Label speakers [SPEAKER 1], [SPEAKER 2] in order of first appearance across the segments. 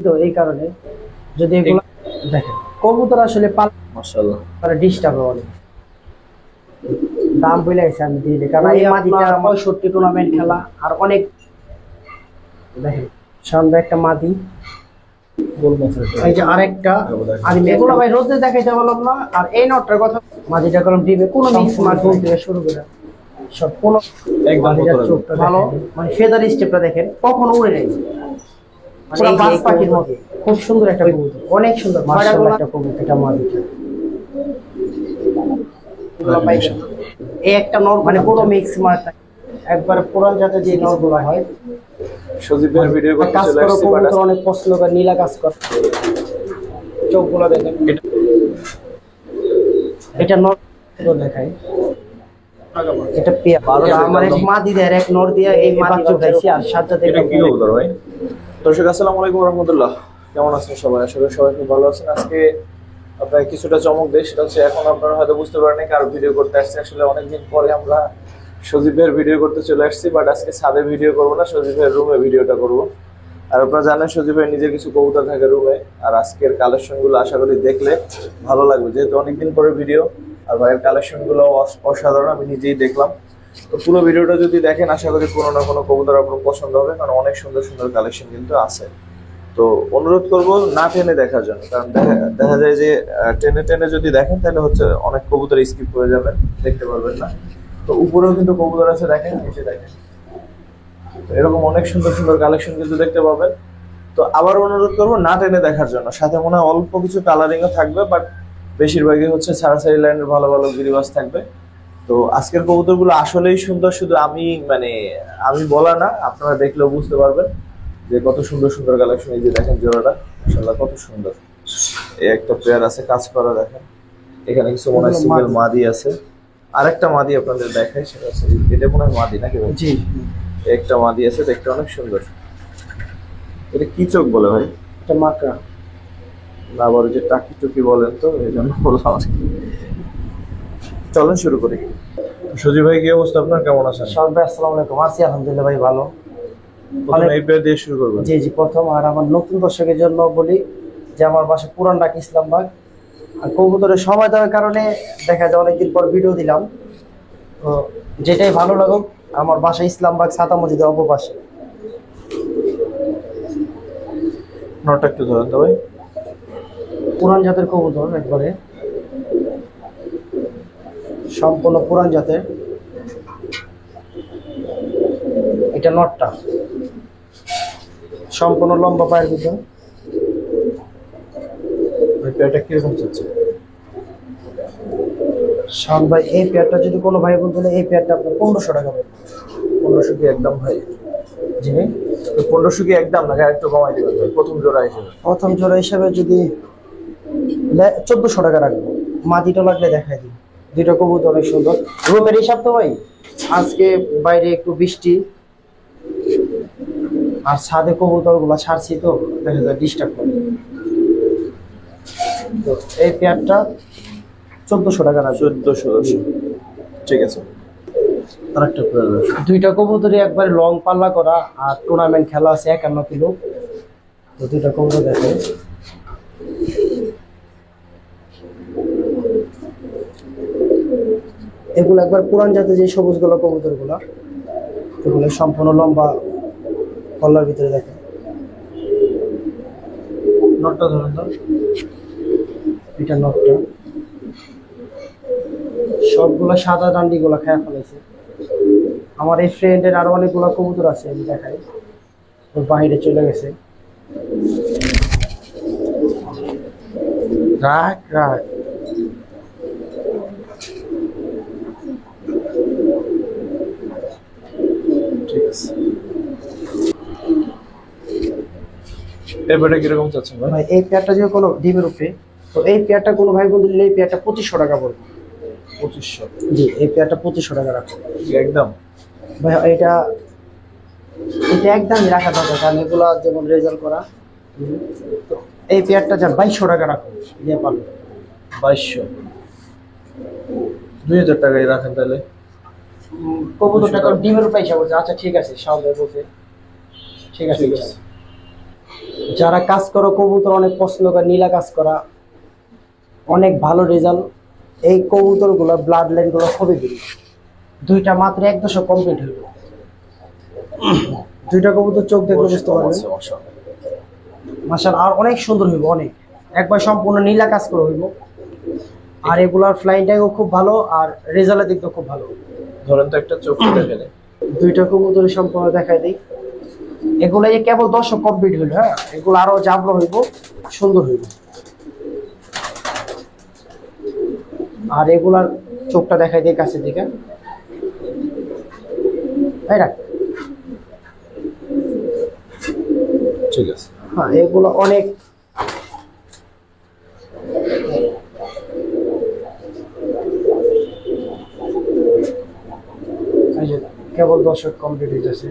[SPEAKER 1] তো এই কারণে যদি এগুলো দেখেন কবুতর আসলে
[SPEAKER 2] মাশাআল্লাহ
[SPEAKER 1] মানে ডিস্টার্ব হয় দাম বলে গেছে আমি দিয়ে দিই কারণ এই মাদিটা 65 টুর্নামেন্ট খেলা আর অনেক দেখেন সামনে একটা মাদি এই যে আরেকটা আর এগুলো ভাই রোদে দেখাইতে পারলাম না আর এই নটটার কথা মাদিটা কলম দিবে কোনো মিক্স মার্ক থেকে শুরু করে সব কোনো
[SPEAKER 2] একদম
[SPEAKER 1] ভালো মানে ফেদার স্টেপটা দেখেন কখনো উড়ে নেই পুরো বাস পাখির মতো খুব সুন্দর একটা কবুতর অনেক সুন্দর মাশাআল্লাহ একটা কবুতর এটা মাদিটা এই একটা নর মানে পুরো মিক্স মার্ক একবার পুরান জাতের যে নরগুলো হয়
[SPEAKER 2] সজীবের ভিডিও করতে
[SPEAKER 1] কাজ
[SPEAKER 2] চলে
[SPEAKER 1] করে
[SPEAKER 2] আসছে
[SPEAKER 1] কবুতর অনেক পছন্দ করে নীলা কাজ করে চোখগুলো দেখেন এটা নর দেখাই এটা পেয়া আমার এক মাদি দেয় এক নর দিয়ে এই বাচ্চা উঠাইছি আর সাজ্জাদ
[SPEAKER 2] এটা কি কবুতর ভাই? দর্শক আসসালামু আলাইকুম ওয়া রাহমাতুল্লাহ। কেমন আছেন সবাই? আশা করি সবাই খুব ভালো আছেন। আজকে আপনাকে কিছুটা চমক দেই, সেটা হচ্ছে এখন আপনারা হয়তো বুঝতে পারেন কার ভিডিও করতে আসছে। আসলে অনেকদিন পরে আমরা সজীবের ভিডিও করতে চলে আসছি, বাট আজকে ছাদে ভিডিও করব না, সজীবের রুমে ভিডিওটা করব। আর আপনারা জানেন সজীবের নিজের কিছু কবুতর থাকে রুমে, আর আজকের কালেকশনগুলো আশা করি দেখলে ভালো লাগবে, যেহেতু অনেকদিন পরে ভিডিও আর ভাইয়ের কালেকশনগুলো অসাধারণ, আমি নিজেই দেখলাম। তো পুরো ভিডিওটা যদি দেখেন আশা করি কোনো না কোনো কবুতর আপনার পছন্দ হবে, কারণ অনেক সুন্দর সুন্দর কালেকশন কিন্তু আছে। তো অনুরোধ করব না টেনে দেখার জন্য, কারণ দেখা যায় যে টেনে টেনে যদি দেখেন তাহলে হচ্ছে অনেক কবুতর স্কিপ হয়ে যাবেন, দেখতে পারবেন না। তো উপরেও কিন্তু কবুতর আছে, দেখেন নিচে দেখেন, তো এরকম অনেক সুন্দর সুন্দর কালেকশন কিন্তু দেখতে পাবেন। তো আবার অনুরোধ করবো না টেনে দেখার জন্য, সাথে মনে হয় অল্প কিছু কালারিংও থাকবে, বাট বেশিরভাগই হচ্ছে ছাড়াছাড়ি লাইনের ভালো ভালো গিরিবাজ থাকবে। তো আজকের কবুতরগুলো আসলেই সুন্দর, শুধু আমি বলা না, আপনারা দেখলেও বুঝতে পারবেন যে কত সুন্দর সুন্দর কালেকশন। এই যে দেখেন জোড়াটা মাশাআল্লাহ কত সুন্দর, এই একটা পেয়ার আছে কাজ করা, দেখেন এখানে কিছু মনে হয় সিঙ্গেল মাদি আছে। আরেকটা মাদি আপনাদের দেখাই, সেটা হচ্ছে এটা মনে হয় মাদি নাকি ভাই?
[SPEAKER 1] জি
[SPEAKER 2] একটা মাদি আছে, দেখতে অনেক সুন্দর। এটা কি চোখ বলে ভাই?
[SPEAKER 1] এটা মাকড়া
[SPEAKER 2] না, আবার যে টাকি টুকি বলেন, তো এই জন্য বললাম আর কি। চলেন শুরু করি। সজীব ভাই কি অবস্থা আপনার, কেমন আছেন?
[SPEAKER 1] সবাই আসসালামু আলাইকুম, আছি আলহামদুলিল্লাহ ভাই ভালো।
[SPEAKER 2] প্রথমে এই পেয়ার দিয়ে শুরু করবেন?
[SPEAKER 1] জি জি প্রথম। আর আমার নতুন দর্শকের জন্য বলি যে আমার বাসা পুরান ঢাকা ইসলামবাগ, আর কবুতরের সময় দেওয়ার কারণে দেখা যায় অনেকদিন পর ভিডিও দিলাম, তো যেটাই ভালো লাগুক। আমার বাসা ইসলামবাগ ছাতা মসজিদের অপপাশে।
[SPEAKER 2] নটা একটু ধরেন তো ভাই।
[SPEAKER 1] পুরান জাতের কবুতর, একবারে সম্পূর্ণ পুরান জাতের। এটা নটটা সম্পূর্ণ লম্বা পায়ের ভিতর।
[SPEAKER 2] ওই পেয়ারটা কিরকম চলছে?
[SPEAKER 1] শান ভাই এই পেয়ারটা যদি কোনো ভাই বলতে এই পেয়ারটা আপনার 1500 টাকা পড়বে।
[SPEAKER 2] 1500 কি একদম ভাই?
[SPEAKER 1] জি ভাই
[SPEAKER 2] 1500 কি একদম না, একটু কমাই দিবেন ভাই প্রথম জোড়া হিসেবে?
[SPEAKER 1] প্রথম জোড়া হিসাবে যদি 1400 টাকা রাখবো, মাটিটা লাগলে দেখাই দিই। দুইটা কবুতর অনেক সুন্দর। রুমের হিসাব তো ভাই আজকে বাইরে একটু বৃষ্টি আর ছাদে কবুতর গুলা ছাড়ছি, তো দেখা যায় ডিস্টার্ব করে। তো এই পেয়ারটা 1400 টাকা রাখবো।
[SPEAKER 2] 1400, ঠিক আছে। আরেকটা পেয়ার আছে,
[SPEAKER 1] দুইটা কবুতরই একবারে লং পাল্লা করা, আর টুর্নামেন্ট খেলা আছে 51 কিলো। তো দুইটা কবুতর দেখে এগুলো একবার পুরান জাতের যে সবুজ গুলো কবুতর গুলা, এগুলো সম্পূর্ণ লম্বা কল্লার ভিতরে দেখে।
[SPEAKER 2] নটটা ধরেন তো।
[SPEAKER 1] এটা নটটা সবগুলা সাদা ডান্ডি গুলা খেয়ে ফেলেছে। আমার এই ফ্রেন্ডের আরো অনেকগুলো কবুতর আছে, আমি দেখাই। ওর বাইরে চলে গেছে। রাখ রাখ
[SPEAKER 2] ঠিক আছে। এই পেয়ারটা কিরকম চাচ্ছেন ভাই?
[SPEAKER 1] ভাই এই পেয়ারটা যে কোনো ডিমের উপরে, তো এই পেয়ারটা কোনো ভাই বন্ধু নিলে এই পেয়ারটা 2500 টাকা পড়বে।
[SPEAKER 2] 2500?
[SPEAKER 1] জি এই পেয়ারটা 2500 টাকা রাখো
[SPEAKER 2] একদম
[SPEAKER 1] ভাই। এটা এটা একদমই রাখা দরকার, কারণ এগুলা যেমন রেজাল্ট করা। তো এই পেয়ারটা যা 2200 টাকা রাখো দিয়ে পারবে।
[SPEAKER 2] 2200? 2000 টাকাই রাখেন তাহলে।
[SPEAKER 1] কবুতর টাকা ডিমের উপরে হিসাব বলছে। আচ্ছা ঠিক আছে, সব বলছে। ঠিক আছে ঠিক আছে। যারা কাজ করা কবুতর অনেক পছন্দ করে, নীলা কাজ করা অনেক ভালো রেজাল্ট। এই কবুতরগুলো ব্লাড লাইনগুলো খুবই বেশি। দুইটা মাত্র 1 দশক কমপ্লিট হইল। দুইটা কবুতর চোখ দেখলে বুঝতে পারবেন মাশাআল্লাহ। আর অনেক সুন্দর হইব, অনেক একবার সম্পূর্ণ নীলা কাজ করে হইব। আর এগুলার ফ্লাইংটাও খুব ভালো, আর রেজাল্টের দিকটাও খুব ভালো।
[SPEAKER 2] ধরেন তো একটা চোখ দেখে নেই।
[SPEAKER 1] দুইটা কবুতর সম্পূর্ণ দেখাই দিই। এগুলো যে কেবল দর্শক কমপ্লিট হইল, হ্যাঁ এগুলো আরো জাবলো হইব, সুন্দর হইব। আর এগুলার চোখটা দেখাই দিই কাছে দিকে।
[SPEAKER 2] ঠিক আছে,
[SPEAKER 1] হ্যাঁ এগুলো অনেক কেবল দর্শক কমপ্লিট হইতেছে।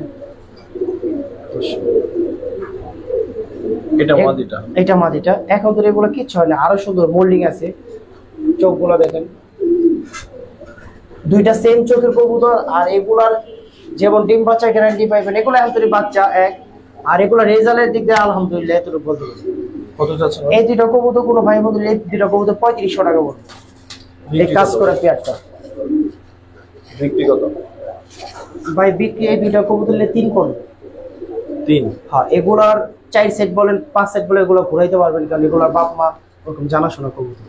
[SPEAKER 2] এটা মাদিটা,
[SPEAKER 1] এটা মাদিটা। এখন তো এগুলো কিচ্ছু হয় না, আরো সুন্দর মোল্ডিং আছে। চোখগুলো দেখেন, দুইটা সেম চোখের কবুতর। আর এগুলার যেমন ডিম বাচ্চা গ্যারান্টি পাইবেন, এগুলো এখন বাচ্চা এক। আর এগুলো রেজাল্টের দিক দিয়ে আলহামদুলিল্লাহ এতটুকু বলতে পারি।
[SPEAKER 2] কত চাচ্ছেন
[SPEAKER 1] এই দুইটা কবুতর কোনো ভাই বন্ধু, এই দুইটা কবুতর 3500 টাকা পড়বে। এই কাজ করে পেয়ারটা
[SPEAKER 2] বিক্রি কত
[SPEAKER 1] ভাই? বিক্রি এই দুইটা কবুতর 3 করবে।
[SPEAKER 2] 3?
[SPEAKER 1] হ্যাঁ এগুলার 4 সেট বলেন 5 সেট বলে এগুলো ঘুরাইতে পারবেন, কারণ এগুলার বাপ মা ওরকম জানাশোনা কবুতর।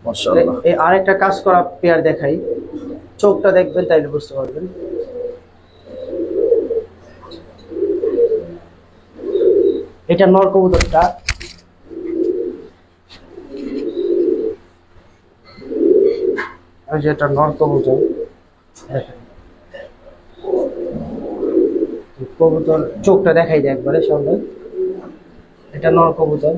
[SPEAKER 2] মাশাআল্লাহ।
[SPEAKER 1] এই আরেকটা কাজ করা পেয়ার দেখাই, চোখটা দেখবেন তাইলে বুঝতে পারবেন। এটা নর কবুতরটা, যেটা নর কবুতর দেখেন। কবুতর চোখটা দেখাই দেয় একবারে সামনে। এটা নর কবুতর।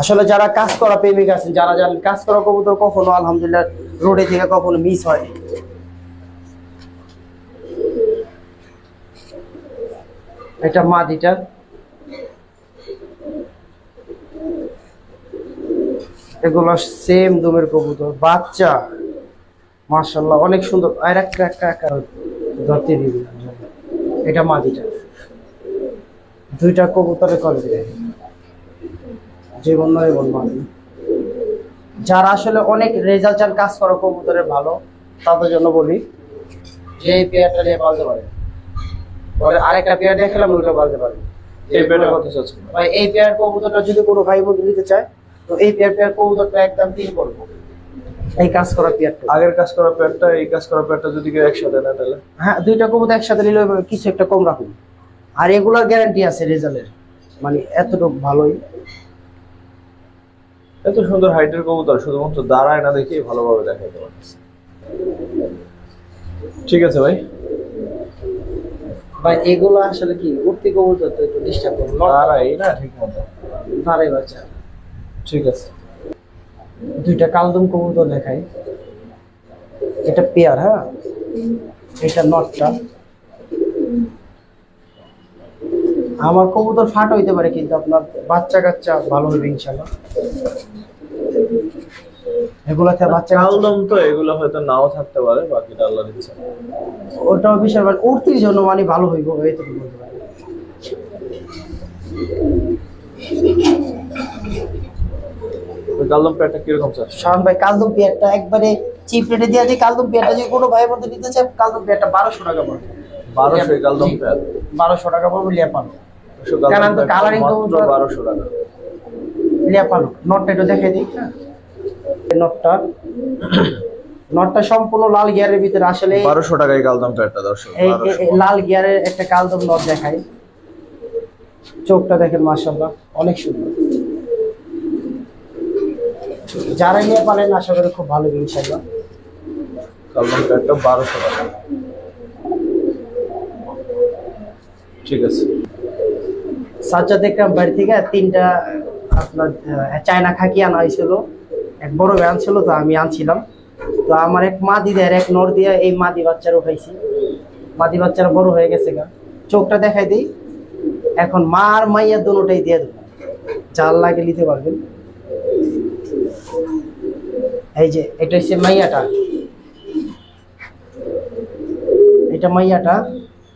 [SPEAKER 1] আসলে যারা কাজ করা প্রেমিক আছেন, যারা জানেন কাজ করা কবুতর কখনো আলহামদুলিল্লাহ রোডে থেকে কখনো মিস হয়। এটা মাদিটা, এগুলো সেম দুমের কবুতর, বাচ্চা মাশাআল্লাহ অনেক সুন্দর। আর একটা ধরতে দিবি। এটা মাদিটা। দুইটা কবুতরের কোয়ালিটি দেখেন, জীবন নয় বল মাদি। যারা আসলে অনেক রেজাল্ট চান কাজ করা কবুতরের ভালো, তাদের জন্য বলি যে এই পেয়ারটা নিয়ে পালতে পারে। পরে আরেকটা পেয়ার দেখালাম, ওইটা পালতে পারে।
[SPEAKER 2] এই পেয়ারটা কত চাচ্ছেন
[SPEAKER 1] ভাই? এই পেয়ার কবুতরটা যদি কোনো ভাই বন্ধু নিতে চায়, তো এই পেয়ার কবুতরটা একদম 3 করবো। এই কাজ করা পেয়ারটা,
[SPEAKER 2] আগের কাজ করা পেয়ারটা, এই কাজ করা পেয়ারটা যদি কেউ একসাথে না তাহলে?
[SPEAKER 1] হ্যাঁ দুইটা কবুতর একসাথে নিলে কিছু একটা কম রাখুন। আর এগুলার গ্যারান্টি আছে রেজাল্টের, মানে এতটুকু ভালোই।
[SPEAKER 2] এত সুন্দর হাইটের কবুতর শুধুমাত্র দাঁড়ায় না দেখে ভালোভাবে দেখাইতে পারতেছে। ঠিক আছে ভাই।
[SPEAKER 1] ভাই এগুলো আসলে কি উঠতি কবুতর, তো একটু ডিস্টার্ব করবো।
[SPEAKER 2] দাঁড়াই না ঠিক মতো,
[SPEAKER 1] দাঁড়াই বাচ্চা।
[SPEAKER 2] ঠিক আছে।
[SPEAKER 1] দুইটা কালদম কবুতর দেখাই। এটা পেয়ার, হ্যাঁ এটা নটটা। আমার কবুতর ফাট হইতে পারে, কিন্তু আপনার বাচ্চা কাচ্চা ভালো হবে ইনশাল্লাহ। এগুলাতে বাচ্চা
[SPEAKER 2] কালদম তো এগুলো হয়তো নাও থাকতে পারে, বাকিটা আল্লাহর ইচ্ছা।
[SPEAKER 1] ওটাও বিশাল মানে উঠতির জন্য মানে ভালো হইব, এইটুকু বলতে পারি।
[SPEAKER 2] কালদম পেয়ারটা কিরকম চাচ্ছে?
[SPEAKER 1] শাওন ভাই কালদম পেয়ারটা একবারে চিপ রেটে দিয়ে দিই। কালদম পেয়ারটা যদি কোনো ভাইয়ের মধ্যে নিতে চায়, কালদম পেয়ারটা 1200 টাকা পড়বে।
[SPEAKER 2] 1200 কালদম পেয়ার?
[SPEAKER 1] 1200 টাকা পড়বে লিয়াপানো।
[SPEAKER 2] কেন তো কালারিং তো 1200 টাকা
[SPEAKER 1] লিয়াপানো। নটটা একটু দেখে দিই। হ্যাঁ নটটা সম্পূর্ণ লাল গিয়ারের ভিতরে। আসলে
[SPEAKER 2] 1200 টাকায় কালদম পেয়ারটা দর্শক।
[SPEAKER 1] এই লাল গিয়ারের একটা কালদম নট দেখাই। চোখটা দেখেন মাশাআল্লাহ অনেক সুন্দর। যারা নিয়ে পালেন আশা করি খুব ভালো ইনশাআল্লাহ।
[SPEAKER 2] কালদম পেয়ারটা 1200 টাকা। ঠিক আছে।
[SPEAKER 1] সাজ্জাদ দেখলাম বাড়ি থেকে 3টা আপনার চায়না খাকি আনা হয়েছিল। এক বড় ভ্যান ছিল, তো আমি আনছিলাম। তো আমার এক মাদি দেয় এক নর দিয়ে এই মাদি বাচ্চারা উঠাইছি। মাদি বাচ্চারা বড় হয়ে গেছে গা। চোখটা দেখাই দিই। এখন মা আর মাইয়া দুটোটাই দিয়ে দেবো, জাল লাগে নিতে পারবেন। এই যে এটা হচ্ছে মাইয়াটা, এটা মাইয়াটা,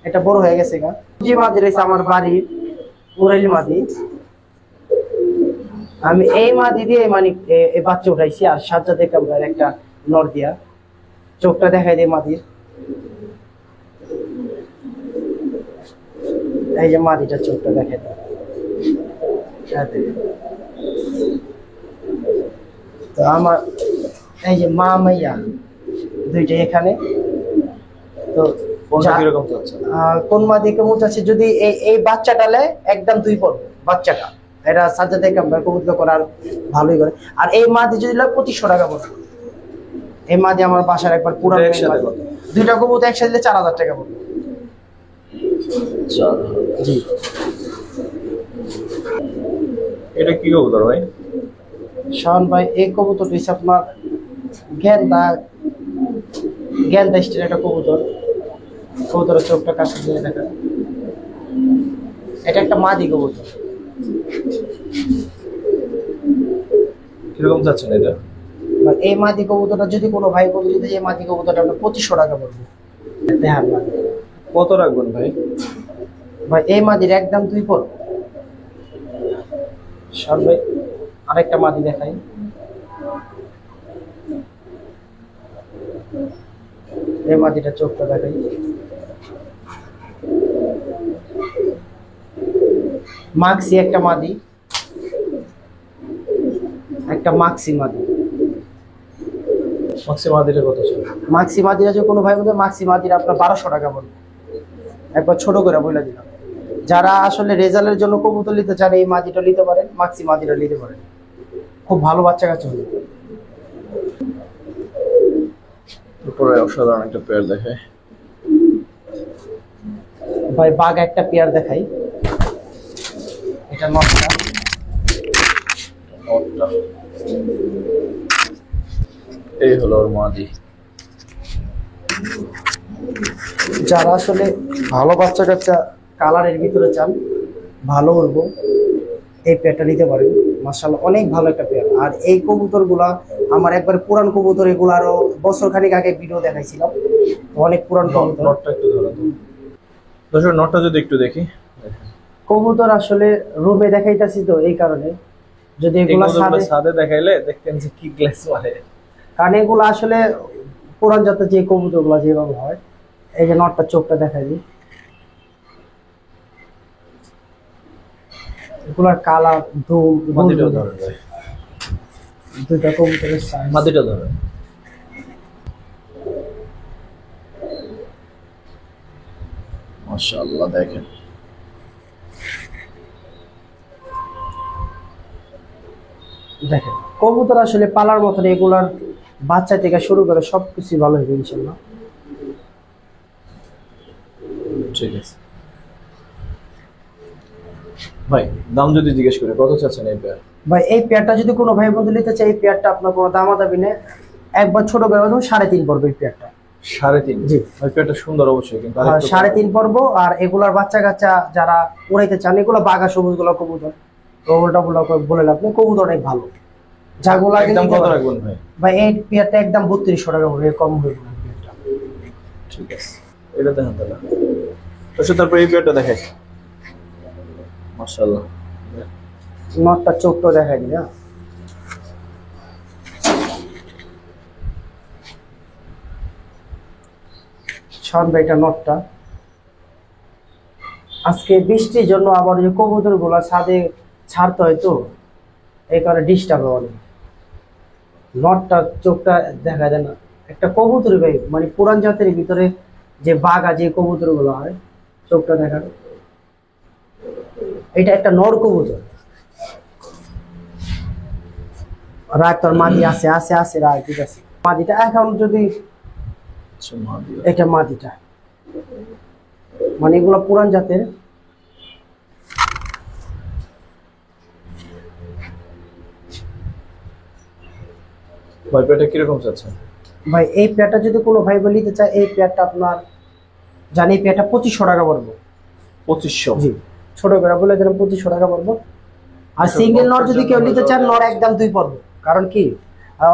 [SPEAKER 1] এটা বড় হয়ে গেছে গা। যে মাদি রয়েছে আমার বাড়ির উড়াইল মাদি, আমি এই মাদি দিয়ে মানে এই বাচ্চা উঠাইছি। আর সাজ্জাদ কামরার একটা নর দিয়া চোখটা দেখাই দিই মাদির। এই যে মাদিটা চোখটা দেখাই দেয়। তো আমার এই যে মা মাইয়া দুইটা এখানে। তো
[SPEAKER 2] কিরকম চাচ্ছেন?
[SPEAKER 1] কোন মাদি কেমন চাচ্ছে যদি এই বাচ্চাটা লে একদম 2 পড়বে বাচ্চাটা। এটা সাজ্জাদ কামরার কবুতর করার ভালোই করে। আর এই মাদি যদি লে 2500 টাকা পড়বে। এই মাদি আমার বাসার একবার পুরো দুইটা কবুতর একসাথে 4000 টাকা পড়বে। জি।
[SPEAKER 2] এটা কি কবুতর ভাই?
[SPEAKER 1] শাওন ভাই এই কবুতর হচ্ছে আপনার গেন্দা স্টাইল একটা কবুতর। কবুতরের চোখটা কাছে দিয়ে দেখা। এটা একটা মাদি কবুতর।
[SPEAKER 2] কিরকম চাচ্ছেন এটা?
[SPEAKER 1] এই মাদি কবুতরটা যদি কোনো ভাই বলে যদি এই মাদি কবুতরটা আপনার 2500 টাকা পড়বে। দেখার মাদি
[SPEAKER 2] কত রাখবেন ভাই?
[SPEAKER 1] ভাই এই মাদির একদম 2 পড়বে। শাওন ভাই আরেকটা মাদি দেখাই। এই মাদিটা চোখটা দেখাই। মাক্সি একটা মাদি, একটা মাক্সি মাদি।
[SPEAKER 2] মাক্সি মাদিটা কত ছিল?
[SPEAKER 1] মাক্সি মাদিরা যে কোনো ভাই বলতে মাক্সি মাদিরা আপনার 1200 টাকা পড়বে। একবার ছোট করে বলে দিলাম। যারা আসলে রেজাল্টের জন্য কবুতর নিতে চান এই মাদিটা নিতে পারেন, মাক্সি মাদিটা নিতে পারেন। খুব ভালো বাচ্চা কাচ্চা হবে।
[SPEAKER 2] উপরে অসাধারণ একটা পেয়ার দেখায়
[SPEAKER 1] ভাই। বাঘ একটা পেয়ার দেখাই। এটা নটটা।
[SPEAKER 2] এই হলো ওর মাদি।
[SPEAKER 1] যারা আসলে ভালো বাচ্চা কাচ্চা কালারের ভিতরে চান, ভালো উড়বো, এই পেয়ারটা নিতে পারেন। মাশাআল্লাহ অনেক ভালো একটা পেয়ার। আর এই কবুতর গুলা আমার একবার পুরান কবুতর, এগুলো আরো বছর খানিক আগে ভিডিও দেখাইছিলাম। অনেক পুরান কবুতর।
[SPEAKER 2] নটটা একটু ধরো তো দর্শক, নটটা যদি একটু দেখি।
[SPEAKER 1] কবুতর আসলে রুমে দেখাইতাছি তো এই কারণে, যদি এগুলা
[SPEAKER 2] ছাদে দেখাইলে দেখতেন যে কি গ্লাস মারে।
[SPEAKER 1] কারণ এগুলো আসলে পুরান জাতের যে কবুতর গুলা যেভাবে হয়। এই যে নটটা চোখটা দেখাই দিই। এগুলার কালার
[SPEAKER 2] মাদিটা ধরে ভাই।
[SPEAKER 1] দুইটা কবুতরের সাইজ।
[SPEAKER 2] মাদিটা ধরে। মাশাআল্লাহ দেখেন।
[SPEAKER 1] দেখেন কবুতর আসলে পালার মতন, এগুলার বাচ্চা থেকে শুরু করে সবকিছু ভালো হবে ইনশাআল্লাহ।
[SPEAKER 2] ঠিক আছে ভাই, দাম যদি জিজ্ঞেস করি কত চাচ্ছেন এই পেয়ার?
[SPEAKER 1] ভাই এই পেয়ারটা যদি কোনো ভাই বন্ধু নিতে চায়, এই পেয়ারটা আপনার কোনো দামাদামি নেই। একবার ছোট করে 3.5 পড়বে এই পেয়ারটা।
[SPEAKER 2] 3.5?
[SPEAKER 1] জি।
[SPEAKER 2] ওই পেয়ারটা সুন্দর অবশ্যই, কিন্তু
[SPEAKER 1] 3.5 পড়বো। আর এগুলার বাচ্চা কাচ্চা যারা উড়াইতে চান, এগুলো বাঘা সবুজ গুলো কবুতর, তো উল্টা পুল্টা বলে আপনি কবুতর অনেক ভালো। যাগুলো
[SPEAKER 2] একদম কত রাখবেন ভাই?
[SPEAKER 1] ভাই এই পেয়ারটা একদম 3200 টাকা পড়বে, কম হইব না পেয়ারটা।
[SPEAKER 2] ঠিক আছে, এটা দেখেন তাহলে। তো তারপর এই পেয়ারটা দেখাই। মাশাআল্লাহ
[SPEAKER 1] নটটা চোখটা দেখাই দিই। হ্যাঁ শাওন ভাই, এটা নটটা। আজকে বৃষ্টির জন্য আবার যে কবুতর গুলা ছাদে ছাড়তে হয়, তো এই কারণে ডিস্টার্ব হয় অনেক। নটটা চোখটা দেখা যায় না। একটা কবুতর ভাই, মানে পুরান জাতের ভিতরে যে বাঘা যে কবুতর গুলো হয়, চোখটা দেখা। এটা একটা নর কবুতর। রাগ তোর মাদি আছে আছে আছে রাগ, ঠিক আছে। মাদিটা এখন যদি এটা মাদিটা, মানে এগুলো পুরান জাতের।
[SPEAKER 2] ভাই পেয়ারটা কিরকম চাচ্ছেন?
[SPEAKER 1] ভাই এই পেয়ারটা যদি কোনো ভাই নিতে চায়, এই পেয়ারটা আপনার জানি পেয়ারটা 2500 টাকা পড়বে।
[SPEAKER 2] 2500?
[SPEAKER 1] জি, ছোট করে বলে দিলাম 2500 টাকা পড়বে। আর সিঙ্গেল নর যদি কেউ নিতে চান, নর একদম 2 পড়বে। কারণ কি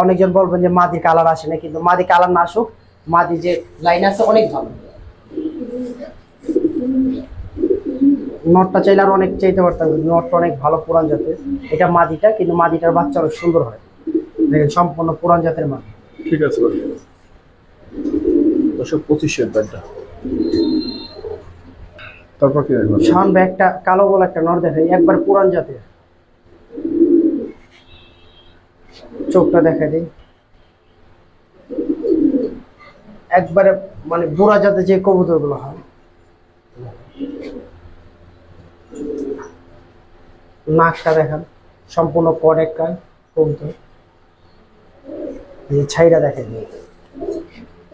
[SPEAKER 1] অনেকজন বলবেন যে মাদি কালার আসে না, কিন্তু মাদি কালার না আসুক, মাদি যে লাইন আছে অনেক ভালো। নটটা চাইলে আর অনেক চাইতে পারতাম, কিন্তু নটটা অনেক ভালো পুরান জাতের। এটা মাদিটা, কিন্তু মাদিটার বাচ্চা অনেক সুন্দর হয়। দেখেন সম্পূর্ণ পুরান জাতের মাদি।
[SPEAKER 2] ঠিক আছে ভাই, 2500 ব্যাটটা। তারপর কি দেখবেন?
[SPEAKER 1] শান ভাই একটা কালো বলে একটা নর দেখাই, একবার পুরান জাতের। চোখটা দেখা দিই, একবারে মানে বুড়া জাতের যে কবুতর গুলো হয়। নাকটা দেখেন সম্পূর্ণ পর একটা কবুতর। ছাইরা দেখেন,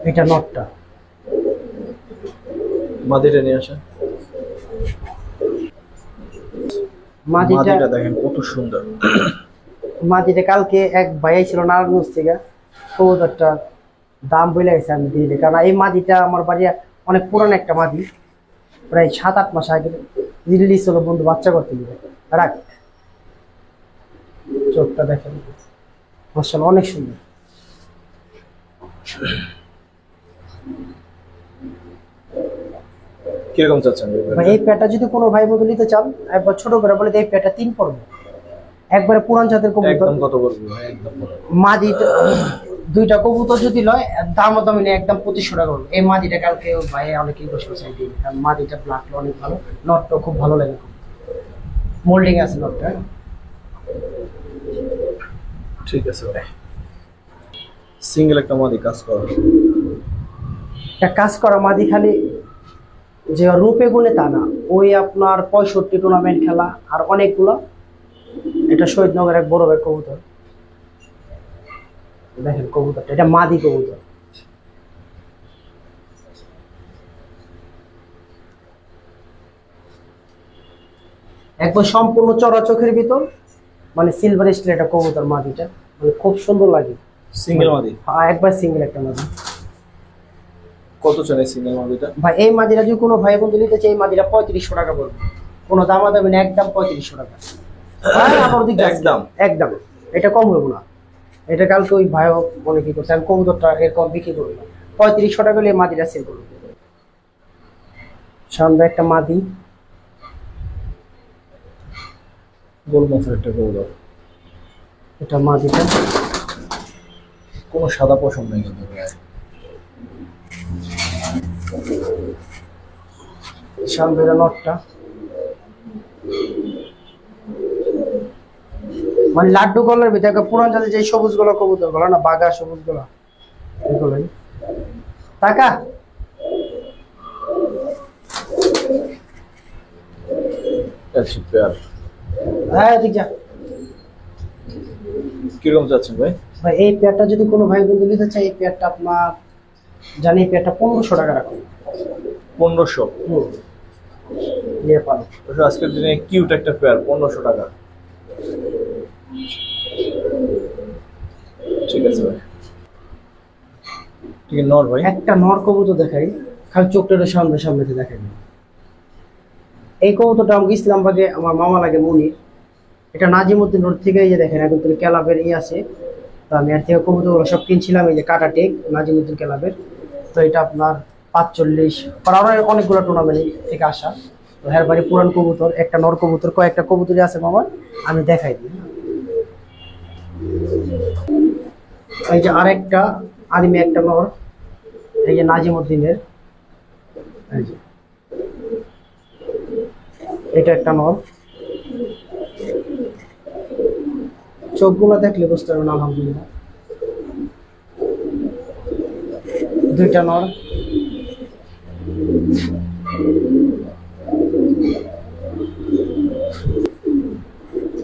[SPEAKER 1] এটা নটটা।
[SPEAKER 2] মাদিটা নিয়ে আসেন। মাদিটা দেখেন কত সুন্দর।
[SPEAKER 1] মাদিটা কালকে এক ভাইয়াই ছিল নারায়ণগঞ্জ থেকে, কবুতরটা দাম বলে গেছে আমি দিলে, কারণ এই মাদিটা আমার বাড়ি অনেক পুরানো একটা মাদি, প্রায় 7-8 মাস আগে দিল্লি ছিল বন্ধু বাচ্চা করতে গিয়ে। রাখ, চোখটা দেখেন মাশাআল্লাহ অনেক সুন্দর।
[SPEAKER 2] কিরকম চাচ্ছেন
[SPEAKER 1] ভাই এই প্যাটা যদি কোনো ভাই বন্ধু নিতে চান, একবার ছোট করে বলে এই প্যাটা 3 পড়বে, একবারে পুরান জাতের কবুতর।
[SPEAKER 2] একদম কত পড়বে ভাই? একদম
[SPEAKER 1] মাদিটা দুইটা কবুতর যদি লয় দাম দামি নেই, একদম 2500 টাকা করবে। এই মাদিটা কালকে ভাই অনেকেই বসে বসে দিই, কারণ মাদিটা ব্লাড অনেক ভালো, নটটা খুব ভালো লাগে, মোল্ডিং আছে নটটা।
[SPEAKER 2] ঠিক আছে ভাই, সিঙ্গেল একটা মাদি কাজ করা।
[SPEAKER 1] একটা কাজ করা মাদি খালি যে রূপে গুণে তা না, ওই আপনার 65 টুর্নামেন্ট খেলা আর অনেকগুলো। এটা শহীদনগর এক বড় ভাই কবুতর, দেখেন কবুতরটা, এটা মাদি কবুতর। একবার সম্পূর্ণ চড়া চোখের ভিতর, মানে সিলভার স্টিল একটা কবুতর মাদিটা, মানে খুব সুন্দর লাগে।
[SPEAKER 2] সিঙ্গেল মাদি?
[SPEAKER 1] হ্যাঁ একবার সিঙ্গেল একটা মাদি।
[SPEAKER 2] কত চলে সিঙ্গেল মাদিটা?
[SPEAKER 1] ভাই এই মাদিটা যদি কোনো ভাই বন্ধু নিতে চাই, এই মাদিটা 3500 টাকা পড়বে, কোনো দামাদামি না, একদম 3500 টাকা। একদম একদম, এটা কম হবে না। এটা কালকে ওই ভাই মনে কি করছে, আমি কবুতরটা এরকম বিক্রি করবো না, 3500 টাকা হলে এই মাদিটা সেল করবো। সামনে একটা মাদি,
[SPEAKER 2] গোল মাছের একটা কবুতর।
[SPEAKER 1] এটা মাদিটা,
[SPEAKER 2] কোনো সাদা পশম নেই কিন্তু ভাই।
[SPEAKER 1] সামনে নটটা, মানে লাড্ডু কলার ভিতরে পুরান জাতের যে সবুজ গুলো কবুতর গুলো না, বাঘা সবুজ গুলো, এগুলোই। টাকা
[SPEAKER 2] আচ্ছা পেয়ার।
[SPEAKER 1] হ্যাঁ ঠিক যা
[SPEAKER 2] কিরকম যাচ্ছেন ভাই?
[SPEAKER 1] ভাই এই পেয়ারটা যদি কোনো ভাই বন্ধু নিতে চাই, এই পেয়ারটা আপনার জানি, এই পেয়ারটা 1500 টাকা রাখুন।
[SPEAKER 2] 1500?
[SPEAKER 1] নিয়ে পারো।
[SPEAKER 2] আজকের দিনে কিউট একটা পেয়ার, 1500 টাকা। ঠিক আছে ভাই। ঠিক আছে নর ভাই,
[SPEAKER 1] একটা নর কবুতর দেখাই, খালি চোখটা সামনে সামনে দেখাই। এই কবুতরটা আমাকে ইসলামবাগে আমার মামা লাগে মনির, এটা নাজিমউদ্দিন রোড থেকে, এই যে দেখেন এখন তো ক্লাবের আছে, তো আমি আর থেকে কবুতরগুলো সব কিনছিলাম, এই যে কাটা টেক নাজিমউদ্দিন ক্লাবের। তো এটা আপনার 45 আরো অনেকগুলো টুর্নামেন্ট থেকে আসা। তো হ্যাঁ বাড়ি পুরান কবুতর, একটা নর কবুতর, কয়েকটা কবুতরই আছে মামা, আমি দেখাই দিই। এই যে আরেকটা আর্মি একটা নর, এই যে নাজিমউদ্দিনের, এই যে এটা একটা নর। চোখগুলো দেখলে বুঝতে পারবেন আলহামদুলিল্লাহ। দুইটা নর,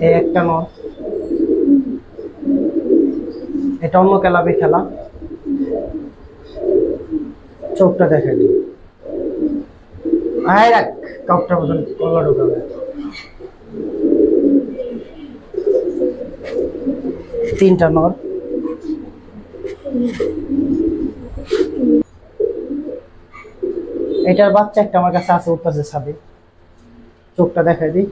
[SPEAKER 1] এই একটা নর, এটা অন্য ক্লাবে খেলা। চোখটা দেখা দিই, রাখ কাপটা মতন কলা ঢোকাবে। তিনটা নর, এটার বাচ্চা একটা আমার কাছে আছে, উঠতেছে ছাদে। চোখটা দেখাই দিই,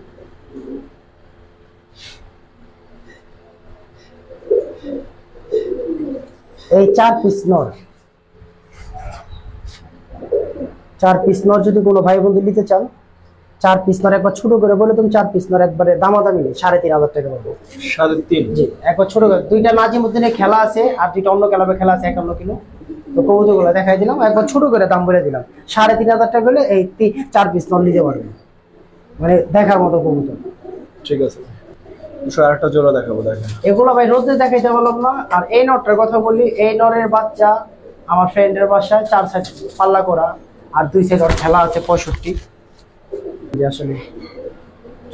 [SPEAKER 1] এই 4 পিস নর। 4 পিস নর যদি কোনো ভাই বন্ধু নিতে চান, 4 পিস নর একবার ছোট করে বলে তুমি 4 পিস নর একবারে দামাদামি নেই 3,500 টাকা পাবো।
[SPEAKER 2] 3.5?
[SPEAKER 1] জি একবার ছোট করে দুইটা নাজিমউদ্দিনের খেলা আছে আর দুইটা অন্য ক্লাবে খেলা আছে 51 কিলো। তো কবুতরগুলো দেখাই দিলাম একবার ছোট করে দাম বলে দিলাম 3,500 টাকা হলে এই 4 পিস নর নিতে পারবেন, মানে দেখার মতো কবুতর।
[SPEAKER 2] ঠিক আছে, আরেকটা জোড়া দেখাবো, দেখেন
[SPEAKER 1] এগুলো ভাই রোদে দেখাইতে পারলাম না। আর এই নটটার কথা বলি, এই নরের বাচ্চা আমার ফ্রেন্ডের বাসায় 4 সাইড পাল্লা করা আর 2 সাইড ওর খেলা আছে 65। যে আসলে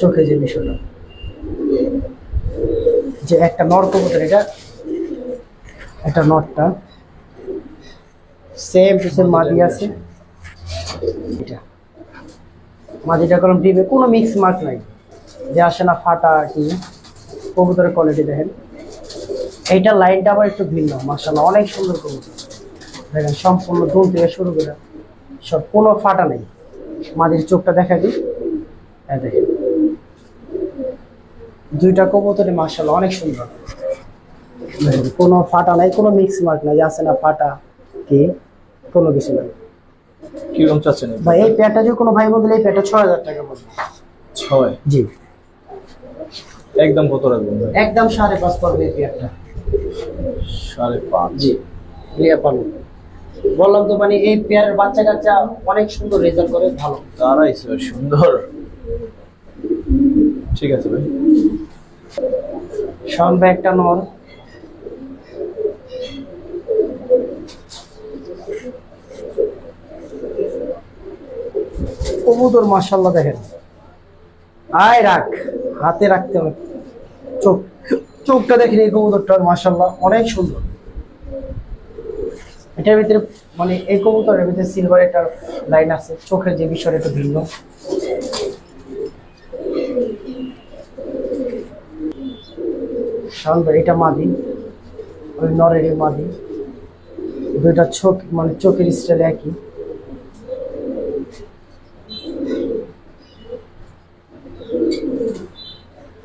[SPEAKER 1] চোখে যে বিষয়টা যে একটা নর কবুতর, এটা একটা নটটা সেম টু সেম মাদি আছে। এটা মাদিটা কলম ডিবে কোনো মিক্স মার্ক নাই, যে আসে না ফাটা কি। কবুতরের কোয়ালিটি দেখেন, এইটা লাইনটা আবার একটু ভিন্ন, মাশাআল্লাহ অনেক সুন্দর কবুতর দেখেন, সম্পূর্ণ দুল থেকে শুরু করে সব কোনো ফাটা নেই। মাদির চোখটা দেখা দিই, দেখেন দুইটা কবুতরে মাশাআল্লাহ অনেক সুন্দর, দেখেন কোনো ফাটা নাই, কোনো মিক্স মার্ক নাই, আছে না ফাটা কি কোনো কিছু নাই।
[SPEAKER 2] কিরকম চাচ্ছেন
[SPEAKER 1] ভাই এই পেয়ারটা যদি কোনো ভাই বলতে এই পেয়ারটা 6,000 টাকা পড়বে।
[SPEAKER 2] 6?
[SPEAKER 1] জি
[SPEAKER 2] একদম কত রাখবেন ভাই?
[SPEAKER 1] একদম 5.5 পড়বে এই পেয়ারটা।
[SPEAKER 2] 5.5?
[SPEAKER 1] জি লিয়া পাবো, বললাম তো মানে এই পেয়ারের বাচ্চা কাচ্চা অনেক সুন্দর রেজাল্ট করে, ভালো
[SPEAKER 2] তারাই সুন্দর। ঠিক আছে ভাই,
[SPEAKER 1] শাওন ভাই একটা নর, কবুতর মাশাআল্লাহ দেখেন, আয় রাখ হাতে রাখতে হবে, চোখটা দেখেন এই কবুতরটার মাশাআল্লাহ অনেক সুন্দর। এটার ভিতরে মানে এই কবুতরের ভিতরে সিলভার একটা লাইন আছে, চোখের যে বিষয়টা একটু ভিন্ন। শাওন ভাই এটা মাদি, ওই নরের মাদি, দুইটা চোখ মানে চোখের স্টাইল একই।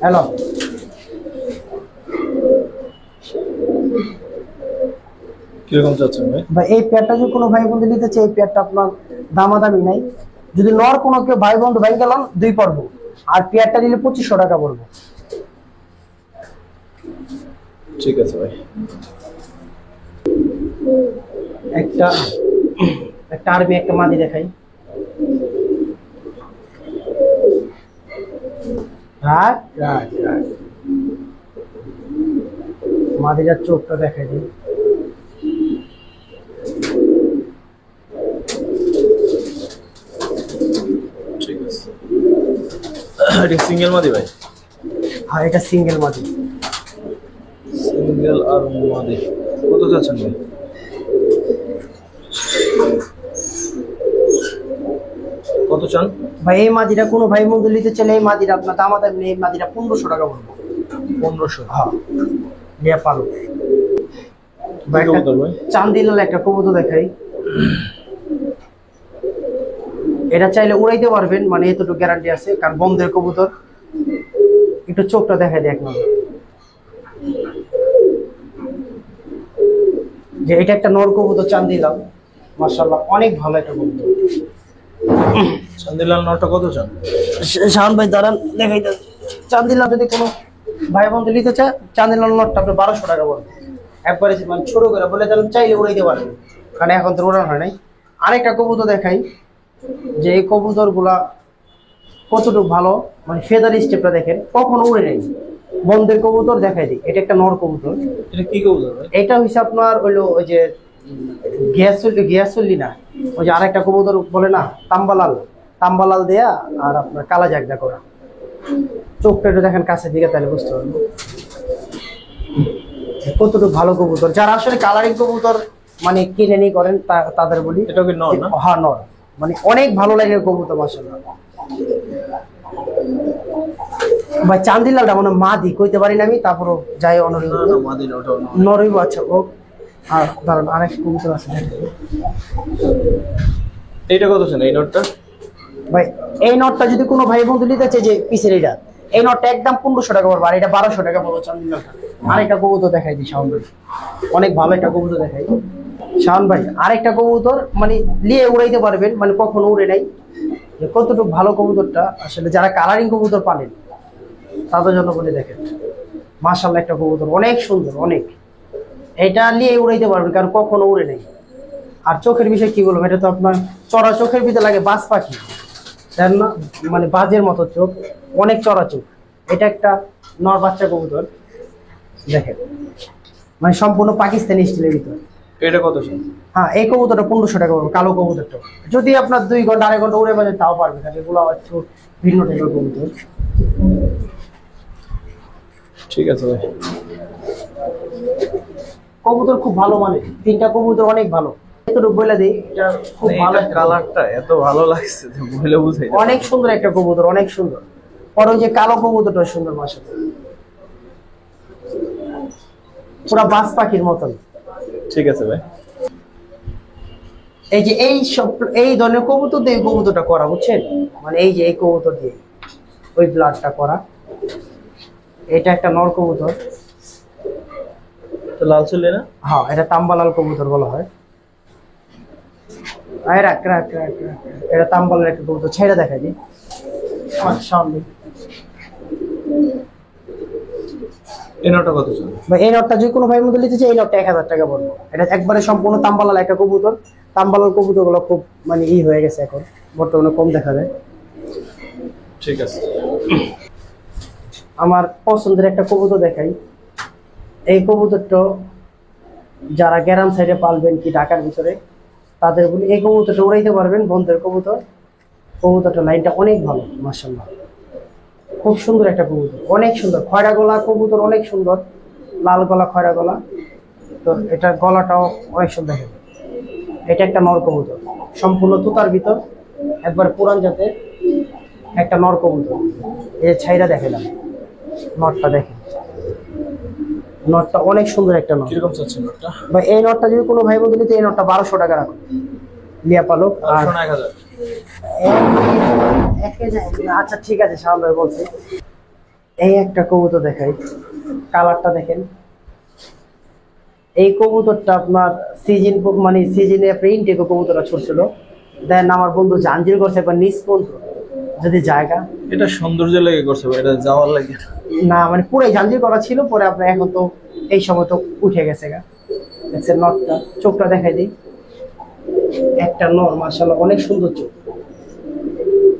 [SPEAKER 1] হ্যালো
[SPEAKER 2] কিরকম চাচ্ছেন ভাই?
[SPEAKER 1] ভাই এই পেয়ারটা যদি কোনো ভাই বন্ধু নিতে চাই, এই পেয়ারটা আপনার দামাদামি নাই, যদি নর কোনো কেউ ভাই বন্ধু ভাই গেলাম 2 পড়বো, আর পেয়ারটা নিলে 2500 টাকা পড়বো।
[SPEAKER 2] ঠিক আছে ভাই,
[SPEAKER 1] একটা আর্মি একটা মাদি দেখাই, রাখ রাখ রাখ, মাদিটার চোখটা দেখাই দিই,
[SPEAKER 2] ঠিক আছে। এটা সিঙ্গেল মাদি ভাই?
[SPEAKER 1] হ্যাঁ এটা সিঙ্গেল মাদি।
[SPEAKER 2] সিঙ্গেল আর মাদি কত চাচ্ছেন ভাই? কত চান
[SPEAKER 1] ভাই এই মাদিটা কোনো ভাই বন্ধু নিতে চাইলে এই মাদিটা আপনার দামাদামি নেই, এই মাদিটা 1500 টাকা পড়বো।
[SPEAKER 2] 1500?
[SPEAKER 1] হ্যাঁ লিয়া পারো। ভাই চান্দিলাল একটা কবুতর দেখাই, এটা চাইলে উড়াইতে পারবেন, মানে এতটুকু গ্যারান্টি আছে, কারণ বন্ধের কবুতর। একটু চোখটা দেখাই দেখ না, যে এটা একটা নর কবুতর চান্দিলাল, মাশাআল্লাহ অনেক ভালো একটা কবুতর।
[SPEAKER 2] চান্দিলাল নটা কত চান?
[SPEAKER 1] শাওন ভাই দাঁড়ান দেখাই দেন, চান্দিলাল যদি কোনো ভাই বন্ধু নিতে চায় চান্দিলাল নটটা আপনি 1200 টাকা পড়বে। একবারে মানে ছোট করে বলে দিলাম, চাইলে উড়াইতে পারবেন, কারণ এখন তো উড়ানো হয় নাই। আরেকটা কবুতর দেখাই, যে এই কবুতর গুলা কতটুকু ভালো, মানে ফেদার স্টেপটা দেখেন, কখনো উড়ে নেই। বন্ধের কবুতর দেখাই দিই, এটা একটা নর কবুতর।
[SPEAKER 2] এটা কি কবুতর ভাই?
[SPEAKER 1] এটা হচ্ছে আপনার হইলো ওই যে গিয়াসুল্লি না, ওই যে আরেকটা কবুতর বলে না তাম্বালাল দেয়া, আর আপনার কালা জাগদা করা। চোখটা একটু দেখেন কাছের দিকে, তাহলে বুঝতে পারবো কতটুকু ভালো কবুতর। যারা আসলে কালারিং কবুতর মানে কিনে নি করেন তাদের বলি,
[SPEAKER 2] এটা কি নর না?
[SPEAKER 1] হ্যাঁ নর, মানে অনেক ভালো লাগে কবুতর মাশাআল্লাহ। ভাই চান্দিলালটা মানে মাদি কইতে পারি না আমি, তারপরও যাই অনর
[SPEAKER 2] মাদি নটা
[SPEAKER 1] নরই। আচ্ছা ও আর দাঁড়ান, আরেক কবুতর আছে
[SPEAKER 2] এইটা কত চান এই নটটা?
[SPEAKER 1] ভাই এই নটটা যদি কোনো ভাই বন্ধু নিতে চাই, যে পিসের এটা, এই নটটা একদম 1500 টাকা পড়বে, আর এটা 1200 টাকা পড়বে চান্দিলালটা। আরেকটা কবুতর দেখাই দিই শাওন ভাই, অনেক ভালো একটা কবুতর দেখাই শাওন ভাই। আরেকটা কবুতর মানে নিয়ে উড়াইতে পারবেন, মানে কখনো উড়ে নাই, যে কতটুকু ভালো কবুতরটা আসলে যারা কালারিং কবুতর পালেন তাদের জন্য বলে দেখেন মাশাআল্লাহ একটা কবুতর অনেক সুন্দর অনেক, এটা নিয়ে উড়াইতে পারবেন কারণ কখনো উড়ে নেই। আর চোখের বিষয় কি বলবো, এটা তো আপনার চড়া চোখের ভিতরে লাগে বাজ পাখি, জানেন না, মানে বাজের মতো চোখ, অনেক চড়া চোখ। এটা একটা নর বাচ্চা কবুতর দেখেন, মানে সম্পূর্ণ পাকিস্তানি স্টাইলের ভিতর।
[SPEAKER 2] এটা কত ছিল?
[SPEAKER 1] হ্যাঁ এই কবুতরটা 1500 টাকা পড়বে, কালো কবুতরটা। যদি আপনার 2 ঘন্টা 2.5 ঘন্টা উড়ে বাজে তাও পারবে, কারণ এগুলো একটু ভিন্ন টাইপের কবুতর।
[SPEAKER 2] ঠিক আছে ভাই,
[SPEAKER 1] কবুতর খুব ভালো, মানে 3টা কবুতর অনেক ভালো। এতটুকু বলে দিই, এটা খুব ভালো
[SPEAKER 2] কালারটা এত ভালো লাগছে যে বলে বুঝাই যাবে না।
[SPEAKER 1] অনেক সুন্দর একটা কবুতর, অনেক সুন্দর। আর ওই যে কালো কবুতরটা সুন্দর মাশাআল্লাহ, পুরা বাজ পাখির মতন।
[SPEAKER 2] ঠিক আছে ভাই,
[SPEAKER 1] এই যে এই সব এই ধরনের কবুতর দিয়ে এই কবুতরটা করা, বুঝছেন, মানে এই যে এই কবুতর দিয়ে ওই ব্লাডটা করা। এটা একটা নর কবুতর,
[SPEAKER 2] তো লাল চলে না?
[SPEAKER 1] হ্যাঁ এটা তাম্বালাল কবুতর বলা হয়। আয় রাখ রাখ রাখ রাখ, এটা তাম্বালাল একটা কবুতর, ছেড়ে দেখা দিই সামনে।
[SPEAKER 2] এই নটা কত ছিল?
[SPEAKER 1] বা এই নটটা যে কোনো ভাই মধ্যে নিতে চাই, এই নটটা 1000 টাকা পড়বে। এটা একবারে সম্পূর্ণ তাম্বালাল একটা কবুতর। তাম্বালাল কবুতর গুলো খুব মানে হয়ে গেছে এখন, বর্তমানে কম দেখা যায়।
[SPEAKER 2] ঠিক আছে,
[SPEAKER 1] আমার পছন্দের একটা কবুতর দেখাই। এই কবুতরটা যারা গ্রাম সাইডে পালবেন কি ঢাকার ভিতরে, তাদের বলি এই কবুতরটা উড়াইতে পারবেন, বন্ধের কবুতর। কবুতরটা লাইনটা অনেক ভালো মাশাআল্লাহ, খুব সুন্দর একটা কবুতর, অনেক সুন্দর। খয়রা গলা কবুতর, অনেক সুন্দর, লাল গলা খয়রা গলা। তো এটার গলাটাও অনেক সুন্দর দেখেন। এটা একটা নর কবুতর, সম্পূর্ণ তুতার ভিতর, একবার পুরান জাতের একটা নর কবুতর। এই ছাইরা দেখালাম, নটটা দেখেন, নটটা অনেক সুন্দর একটা নট।
[SPEAKER 2] কিরকম চাচ্ছেন নটটা?
[SPEAKER 1] বা এই নটটা যদি কোনো ভাই বন্ধু নিতে, এই নটটা 1200 টাকা রাখুন, লিয়া পালক। আর
[SPEAKER 2] 1000।
[SPEAKER 1] আচ্ছা ঠিক আছে, সামনে বলছি। এই একটা কবুতর দেখাই, কালারটা দেখেন। এই কবুতরটা আপনার সিজন, মানে সিজনে প্রিন্টে কবুতরটা ছুটছিল, দেন আমার বন্ধু জাঞ্জির করছে একবার নিষ্পন্দ যদি জায়গা।
[SPEAKER 2] এটা সৌন্দর্য লেগে করছে ভাই, এটা যাওয়ার লাগে
[SPEAKER 1] না, মানে পুরাই জাঞ্জির করা ছিল, পরে আপনার এখন তো এই সময় তো উঠে গেছে গা। দেখছেন নটটা, চোখটা দেখাই দিই, একটা নর মাশাআল্লাহ অনেক সুন্দর চোখ।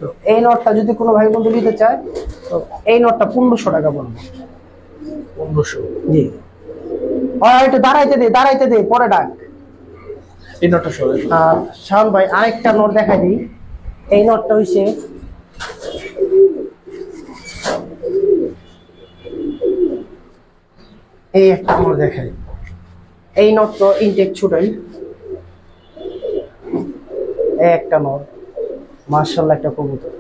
[SPEAKER 1] তো এই নটটা যদি কোনো ভাই বন্ধু নিতে চায়, তো এই নটটা 1500 টাকা পড়বে।
[SPEAKER 2] 1500?
[SPEAKER 1] জি। আর একটু দাঁড়াইতে দে পরে ডাক।
[SPEAKER 2] এই নটটা সরে।
[SPEAKER 1] আর শাওন ভাই আরেকটা নট দেখাই দিই। এই নটটা হইছে এই একটা নট দেখাই। এই নট তো ইনটেক ছুটাই, এই একটা নট মাশাআল্লাহ একটা কবুতর।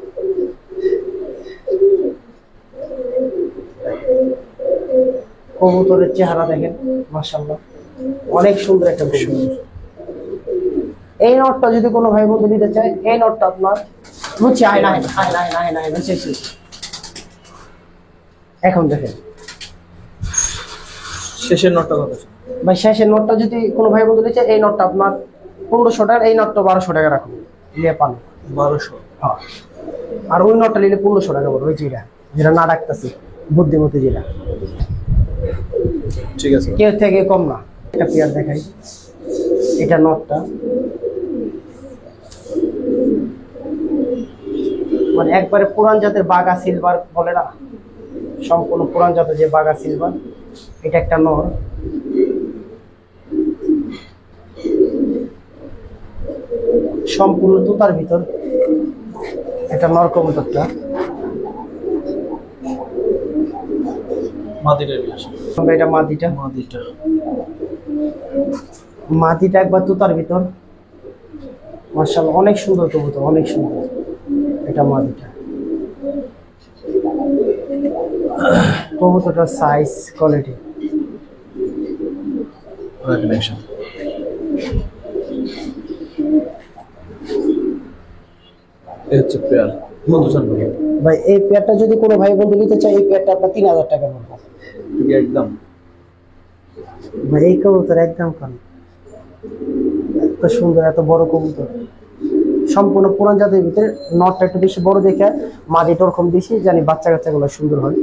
[SPEAKER 1] কবুতরের চেহারা দেখেন মাশাআল্লাহ, অনেক সুন্দর একটা কবুতর। এই নটটা যদি কোনো ভাই বন্ধু নিতে চায়, এই নটটা আপনার রুচি আয় নাই রুচি। এখন দেখেন
[SPEAKER 2] শেষের নটটা কত?
[SPEAKER 1] ভাই শেষের নটটা যদি কোনো ভাই বন্ধু নিতে চায়, এই নটটা আপনার 1500 টাকা, এই নটটা 1200 টাকা রাখুন, নিয়ে পান
[SPEAKER 2] 1200।
[SPEAKER 1] হ্যাঁ, আর ওই নটটা নিলে 1500 টাকা পড়বে, ওই যেটা না ডাকতেছি বুদ্ধিমতী যেটা।
[SPEAKER 2] ঠিক আছে,
[SPEAKER 1] কেউ থেকে কম না। একটা পেয়ার দেখাই, এটা নটটা মানে একবারে পুরান জাতের বাগা সিলভার বলে না, সম্পূর্ণ পুরান জাতের যে বাগা সিলভার। এটা একটা নর, সম্পূর্ণ তুতার ভিতর, এটা নর কবুতরটা। এটা মাদিটা একবার তুতার ভিতর মাশাআল্লাহ অনেক সুন্দর কবুতর, অনেক সুন্দর। এটা মাদিটা, কবুতরটার সাইজ কোয়ালিটি ভাই। এই পেয়ারটা যদি কোনো ভাই বন্ধু নিতে চায়, এই পেয়ারটা আপনার 3000 টাকা পড়বে
[SPEAKER 2] একদম
[SPEAKER 1] ভাই। এই কবুতর একদম কম, এত সুন্দর, এত বড় কবুতর, সম্পূর্ণ পুরান জাতের ভিতরে নটটা একটু বেশি বড় দেখে মাদিটা ওরকম বেশি, জানি বাচ্চা কাচ্চাগুলো সুন্দর হয়।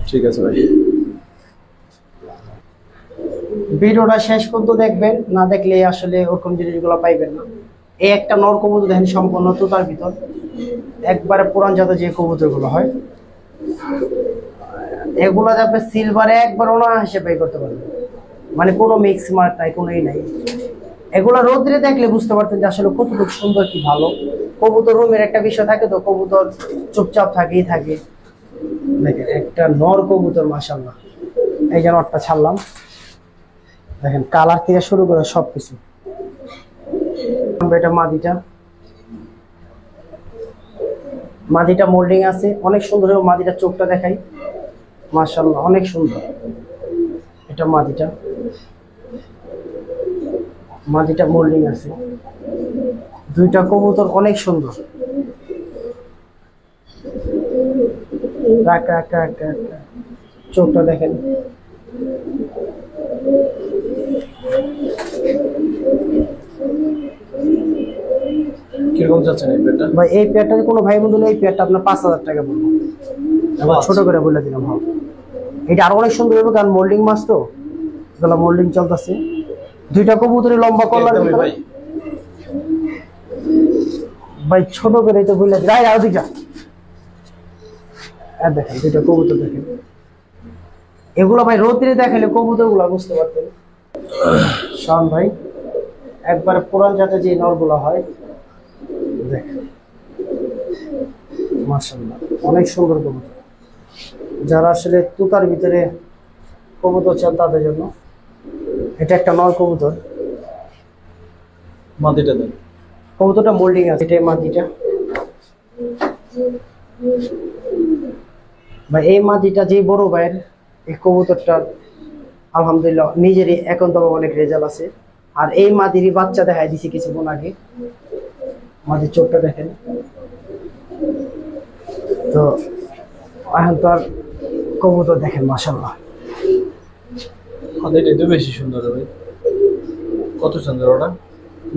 [SPEAKER 2] ঠিক আছে ভাই,
[SPEAKER 1] ভিডিওটা শেষ পর্যন্ত দেখবেন, না দেখলে আসলে ওরকম জিনিসগুলো পাইবেন না। এই একটা নর কবুতর দেখেন সম্পূর্ণ তোতার ভিতর, একবারে পুরান জাতের যে কবুতরগুলো হয় এগুলাতে আপনি সিলভারে একবার অনায়াসে বাই করতে পারবেন, মানে কোনো মিক্স মার্ক নাই, কোনোই নাই। এগুলা রোদ্রে দেখলে বুঝতে পারতেন যে আসলে কতটুকু সুন্দর কি ভালো। কবুতর রুমের একটা বিষয় থাকে তো, কবুতর চুপচাপ থাকেই থাকে। দেখেন একটা নর কবুতর মাশাআল্লাহ। এই যে নটটা ছাড়লাম, দেখেন কালার থেকে শুরু করে সবকিছু। এটা মাদিটা মোল্ডিং আছে অনেক সুন্দর। মাদিটা চোখটা দেখাই, মাশাআল্লাহ অনেক সুন্দর। এটা মাদিটা মোল্ডিং আছে। দুইটা কবুতর অনেক সুন্দর। চোখটা দেখেন,
[SPEAKER 2] কিরকম যাচ্ছেন এই পেয়ারটা
[SPEAKER 1] ভাই? এই পেয়ারটা কোনো ভাই বন্ধু, এই পেয়ারটা আপনার 5,000 টাকা পড়বে। এবার ছোট করে বলে দিলাম। হ্যাঁ, এটা আরো অনেক সুন্দর হবে, কারণ মোল্ডিং মাছ তো, এগুলো মোল্ডিং চলতেছে। দুইটা কবুতরের লম্বা কলার ভাই ছোট করে তো বলে দিই। আর দুইটা দেখেন, দুইটা কবুতর দেখেন। এগুলো ভাই রোদ্রে দেখালে কবুতর গুলা বুঝতে পারতেন। শান ভাই একবার পুরান জাতের যে নরগুলো হয় দেখেন, মাশাআল্লাহ অনেক সুন্দর কবুতর। যারা আসলে তুতার ভিতরে কবুতর চান তাদের জন্য এটা একটা নর কবুতর।
[SPEAKER 2] মাদিটা দেন,
[SPEAKER 1] কবুতরটা মোল্ডিং আছে। এটাই মাদিটা ভাই। এই মাদিটা যে বড় ভাইয়ের, এই কবুতরটার আলহামদুলিল্লাহ নিজেরই এখন তো অনেক রেজাল্ট আছে। আর এই মাদিরই বাচ্চা দেখাই দিছি কিছুক্ষণ আগে। মাদির চোখটা দেখেন তো, এখন তো আর কবুতর দেখেন মাশাআল্লাহ।
[SPEAKER 2] মাদিটা তো বেশি সুন্দর ভাই। কত সুন্দর ওটা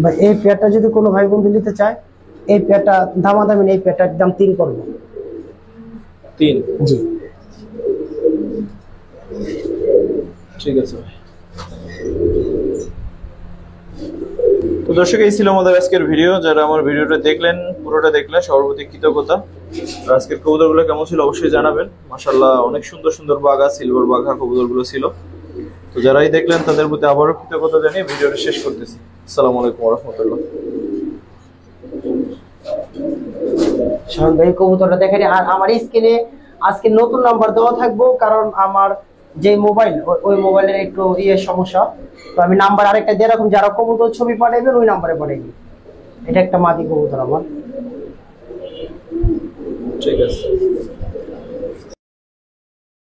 [SPEAKER 1] ভাই। এই পেয়ারটা যদি কোনো ভাই বন্ধু নিতে চায়, এই পেয়ারটা দামাদামি নেই, এই পেয়ারটার দাম 3 করবো।
[SPEAKER 2] 3?
[SPEAKER 1] জি
[SPEAKER 2] ঠিক আছে ভাই। তো দর্শক, এই ছিল আমাদের আজকের ভিডিও। যারা আমার ভিডিওটা দেখলেন, পুরোটা দেখলেন, সবার প্রতি কৃতজ্ঞতা। আর আজকের কবুতরগুলো কেমন ছিল অবশ্যই জানাবেন। মাশাআল্লাহ অনেক সুন্দর সুন্দর বাঘা, সিলভার বাঘা কবুতরগুলো ছিল। তো যারাই দেখলেন তাদের প্রতি আবারও কৃতজ্ঞতা জানিয়ে ভিডিওটা শেষ করতেছি। আসসালামু আলাইকুম ওয়া রাহমাতুল্লাহ।
[SPEAKER 1] শান ভাই কবুতরটা দেখেন। আর আমার স্ক্রিনে আজকে নতুন নাম্বার দেওয়া থাকবো, কারণ আমার যে মোবাইল, ওই মোবাইলের একটু সমস্যা। তো আমি নাম্বার আরেকটা দিয়ে রাখুন, যারা কবুতর ছবি পাঠাইবেন ওই নাম্বারে পাঠাইবেন। এটা একটা মাদি কবুতর আমার।
[SPEAKER 2] ঠিক আছে।